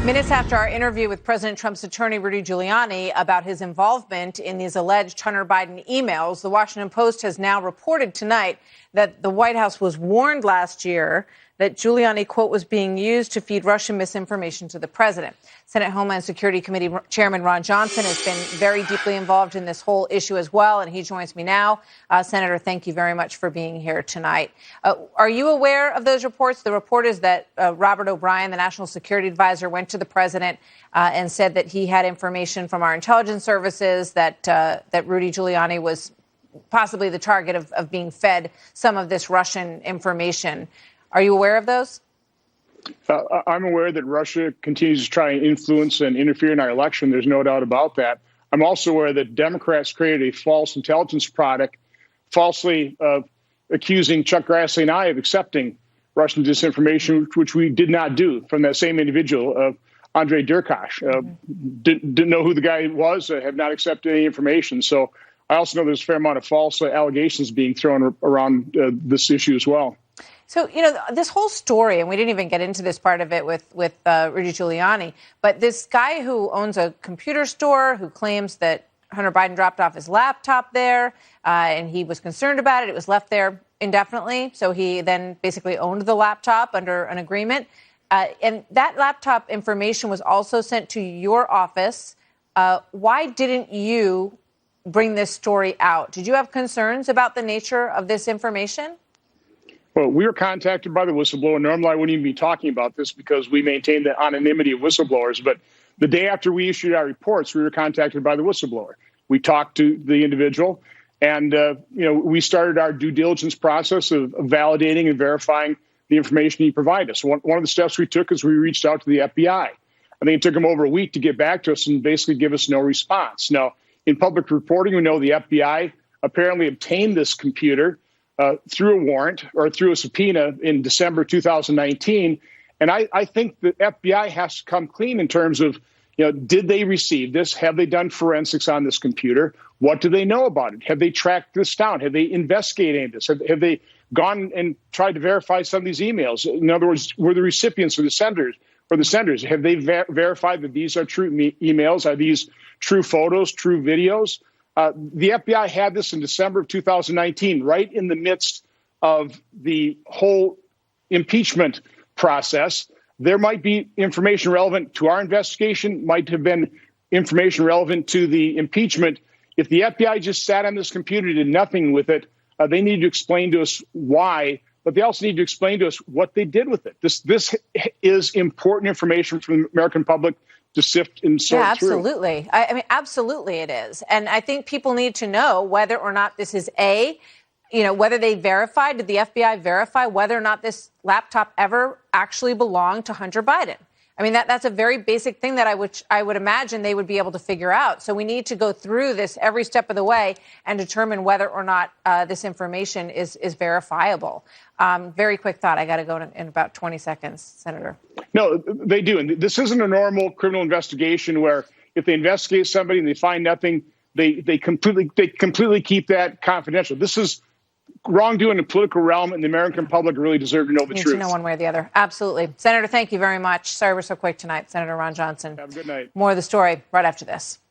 Minutes after our interview with President Trump's attorney, Rudy Giuliani, about his involvement in these alleged Hunter Biden emails, the Washington Post has now reported tonight that the White House was warned last year that Giuliani, quote, was being used to feed Russian misinformation to the president. Senate Homeland Security Committee Chairman Ron Johnson has been very deeply involved in this whole issue as well, and he joins me now. Senator, thank you very much for being here tonight. Are you aware of those reports? The report is that Robert O'Brien, the national security advisor, went to the president and said that he had information from our intelligence services that Rudy Giuliani was possibly the target of being fed some of this Russian information. Are you aware of those? I'm aware that Russia continues to try and influence and interfere in our election. There's no doubt about that. I'm also aware that Democrats created a false intelligence product, falsely accusing Chuck Grassley and I of accepting Russian disinformation, which we did not do, from that same individual, Andrei Derkosh. Didn't know who the guy was, have not accepted any information. So I also know there's a fair amount of false allegations being thrown around this issue as well. So, you know, this whole story, and we didn't even get into this part of it with Rudy Giuliani, but this guy who owns a computer store who claims that Hunter Biden dropped off his laptop there and he was concerned about it. It was left there indefinitely. So he then basically owned the laptop under an agreement. And that laptop information was also sent to your office. Why didn't you bring this story out? Did you have concerns about the nature of this information? Well, we were contacted by the whistleblower. Normally, I wouldn't even be talking about this because we maintain the anonymity of whistleblowers. But the day after we issued our reports, we were contacted by the whistleblower. We talked to the individual, and we started our due diligence process of validating and verifying the information he provided us. One of the steps we took is we reached out to the F.B.I. I think it took them over a week to get back to us and basically give us no response. Now, in public reporting, we know the F.B.I. apparently obtained this computer through a warrant or through a subpoena in December 2019. And I think the FBI has to come clean in terms of, did they receive this? Have they done forensics on this computer? What do they know about it? Have they tracked this down? Have they investigated this? Have they gone and tried to verify some of these emails? In other words, were the recipients or the senders? Have they verified that these are true emails? Are these true photos, true videos? The FBI had this in December of 2019, right in the midst of the whole impeachment process. There might be information relevant to our investigation, might have been information relevant to the impeachment. If the FBI just sat on this computer and did nothing with it, they need to explain to us why, but they also need to explain to us what they did with it. This is important information from the American public to sift and sort through. Absolutely. I mean, absolutely it is. And I think people need to know whether or not this is whether they verified, did the FBI verify whether or not this laptop ever actually belonged to Hunter Biden? I mean, that's a very basic thing that I would imagine they would be able to figure out. So we need to go through this every step of the way and determine whether or not this information is verifiable. Very quick thought. I got to go in about 20 seconds, Senator. No, they do. And this isn't a normal criminal investigation where if they investigate somebody and they find nothing, they completely keep that confidential. This is wrongdoing in the political realm, and the American public really deserve to know the truth. Need to know one way or the other. Absolutely. Senator, thank you very much. Sorry we're so quick tonight. Senator Ron Johnson. Have a good night. More of the story right after this.